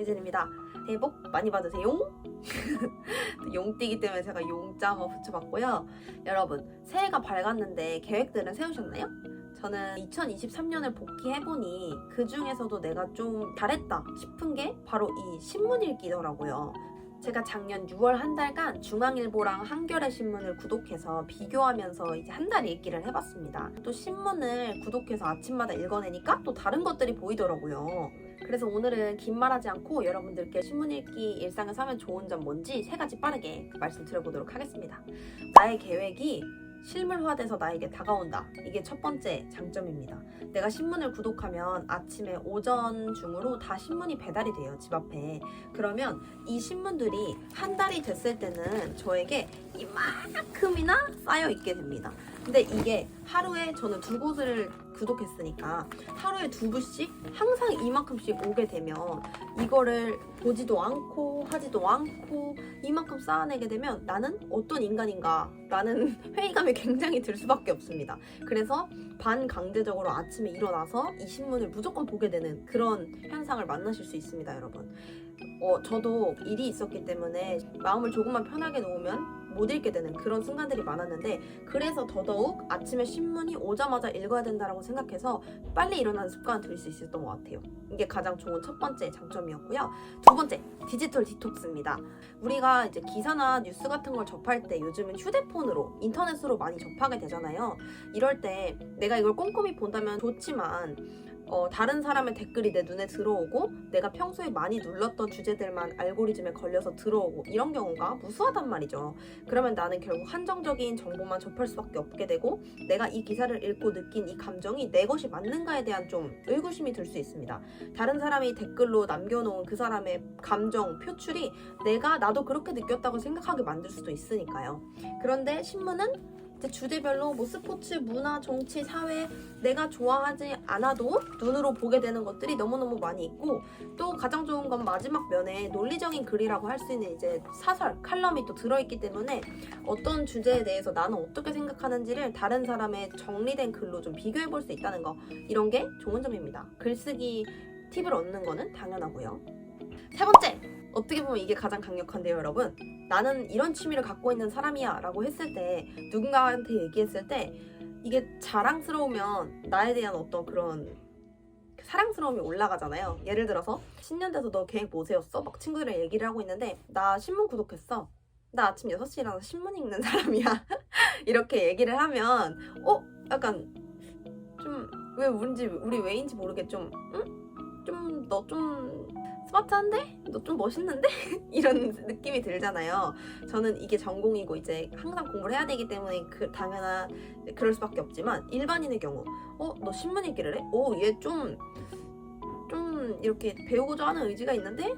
김유진입니다. 새해 복 많이 받으세요. 용띠기 때문에 제가 용자 한번 붙여봤고요. 여러분, 새해가 밝았는데 계획들은 세우셨나요? 저는 2023년을 복귀해보니 그 중에서도 내가 좀 잘했다 싶은 게 바로 이 신문 읽기더라고요. 제가 작년 6월 한 달간 중앙일보랑 한겨레 신문을 구독해서 비교하면서 이제 한 달 읽기를 해봤습니다. 또 신문을 구독해서 아침마다 읽어내니까 또 다른 것들이 보이더라고요. 그래서 오늘은 긴 말하지 않고 여러분들께 신문 읽기 일상에서 하면 좋은 점 뭔지 3가지 빠르게 말씀드려보도록 하겠습니다. 나의 계획이 실물화돼서 나에게 다가온다. 이게 첫 번째 장점입니다. 내가 신문을 구독하면 아침에 오전 중으로 다 신문이 배달이 돼요, 집 앞에. 그러면 이 신문들이 한 달이 됐을 때는 저에게 이만큼이나 쌓여 있게 됩니다. 근데 이게 하루에 저는 2곳을 구독했으니까 하루에 2부씩 항상 이만큼씩 오게 되면 이거를 보지도 않고 하지도 않고 이만큼 쌓아내게 되면 나는 어떤 인간인가 라는 회의감이 굉장히 들 수밖에 없습니다. 그래서 반강제적으로 아침에 일어나서 이 신문을 무조건 보게 되는 그런 현상을 만나실 수 있습니다, 여러분. 저도 일이 있었기 때문에 마음을 조금만 편하게 놓으면 못 읽게 되는 그런 순간들이 많았는데, 그래서 더더욱 아침에 신문이 오자마자 읽어야 된다고 생각해서 빨리 일어나는 습관을 들일 수 있었던 것 같아요. 이게 가장 좋은 첫 번째 장점이었고요. 두 번째, 디지털 디톡스입니다. 우리가 이제 기사나 뉴스 같은 걸 접할 때 요즘은 휴대폰으로, 인터넷으로 많이 접하게 되잖아요. 이럴 때 내가 이걸 꼼꼼히 본다면 좋지만 다른 사람의 댓글이 내 눈에 들어오고 내가 평소에 많이 눌렀던 주제들만 알고리즘에 걸려서 들어오고 이런 경우가 무수하단 말이죠. 그러면 나는 결국 한정적인 정보만 접할 수밖에 없게 되고 내가 이 기사를 읽고 느낀 이 감정이 내 것이 맞는가에 대한 좀 의구심이 들 수 있습니다. 다른 사람이 댓글로 남겨놓은 그 사람의 감정, 표출이 나도 그렇게 느꼈다고 생각하게 만들 수도 있으니까요. 그런데 신문은 주제별로 스포츠, 문화, 정치, 사회 내가 좋아하지 않아도 눈으로 보게 되는 것들이 너무너무 많이 있고, 또 가장 좋은 건 마지막 면에 논리적인 글이라고 할 수 있는 이제 사설, 칼럼이 또 들어있기 때문에 어떤 주제에 대해서 나는 어떻게 생각하는지를 다른 사람의 정리된 글로 좀 비교해 볼 수 있다는 거, 이런 게 좋은 점입니다. 글쓰기 팁을 얻는 거는 당연하고요. 세 번째! 어떻게 보면 이게 가장 강력한데요, 여러분. 나는 이런 취미를 갖고 있는 사람이야 라고 했을 때, 누군가한테 얘기했을 때 이게 자랑스러우면 나에 대한 어떤 그런 사랑스러움이 올라가잖아요. 예를 들어서 신년 돼서 너 계획 뭐 세웠어? 막 친구들이랑 얘기를 하고 있는데 나 신문 구독했어. 나 아침 6시에 일어나서 신문 읽는 사람이야. 이렇게 얘기를 하면 약간 좀 왜 우리 왜인지 모르게 너 좀 스마트한데? 너 좀 멋있는데? 이런 느낌이 들잖아요. 저는 이게 전공이고 이제 항상 공부를 해야 되기 때문에 당연한 그럴 수밖에 없지만, 일반인의 경우 너 신문 읽기를 해? 얘 좀 이렇게 배우고자 하는 의지가 있는데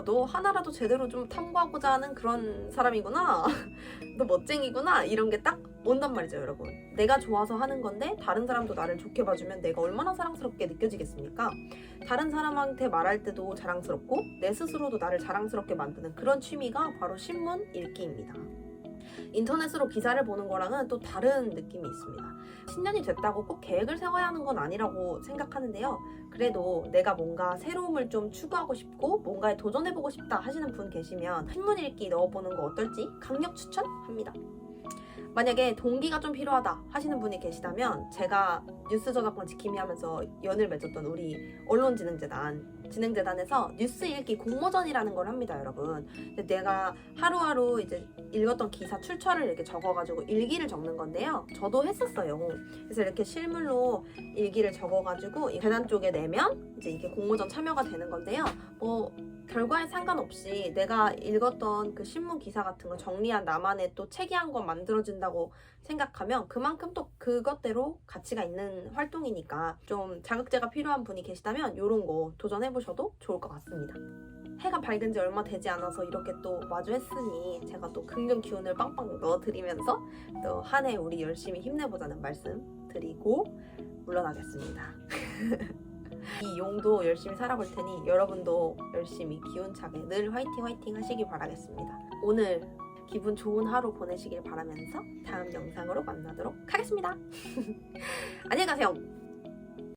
너 하나라도 제대로 좀 탐구하고자 하는 그런 사람이구나. 너 멋쟁이구나. 이런 게 딱 온단 말이죠, 여러분. 내가 좋아서 하는 건데 다른 사람도 나를 좋게 봐주면 내가 얼마나 사랑스럽게 느껴지겠습니까? 다른 사람한테 말할 때도 자랑스럽고 내 스스로도 나를 자랑스럽게 만드는 그런 취미가 바로 신문 읽기입니다. 인터넷으로 기사를 보는 거랑은 또 다른 느낌이 있습니다. 신년이 됐다고 꼭 계획을 세워야 하는 건 아니라고 생각하는데요. 그래도 내가 뭔가 새로움을 좀 추구하고 싶고 뭔가에 도전해보고 싶다 하시는 분 계시면 신문 읽기 넣어보는 거 어떨지 강력 추천합니다. 만약에 동기가 좀 필요하다 하시는 분이 계시다면, 제가 뉴스 저작권 지킴이 하면서 연을 맺었던 우리 언론진흥재단에서 뉴스 읽기 공모전이라는 걸 합니다, 여러분. 내가 하루하루 이제 읽었던 기사 출처를 이렇게 적어가지고 일기를 적는 건데요. 저도 했었어요. 그래서 이렇게 실물로 일기를 적어가지고 이 재단 쪽에 내면 이제 이게 공모전 참여가 되는 건데요. 결과에 상관없이 내가 읽었던 그 신문 기사 같은 거 정리한 나만의 또 체계한 거 만들어진다고 생각하면 그만큼 또 그것대로 가치가 있는 활동이니까, 좀 자극제가 필요한 분이 계시다면 이런 거 도전해보셔도 좋을 것 같습니다. 해가 밝은 지 얼마 되지 않아서 이렇게 또 마주했으니 제가 또 긍정 기운을 빵빵 넣어드리면서 또 한 해 우리 열심히 힘내보자는 말씀 드리고 물러나겠습니다. 이 용도 열심히 살아볼 테니 여러분도 열심히 기운차게 늘 화이팅 하시길 바라겠습니다. 오늘 기분 좋은 하루 보내시길 바라면서 다음 영상으로 만나도록 하겠습니다. 안녕히 가세요.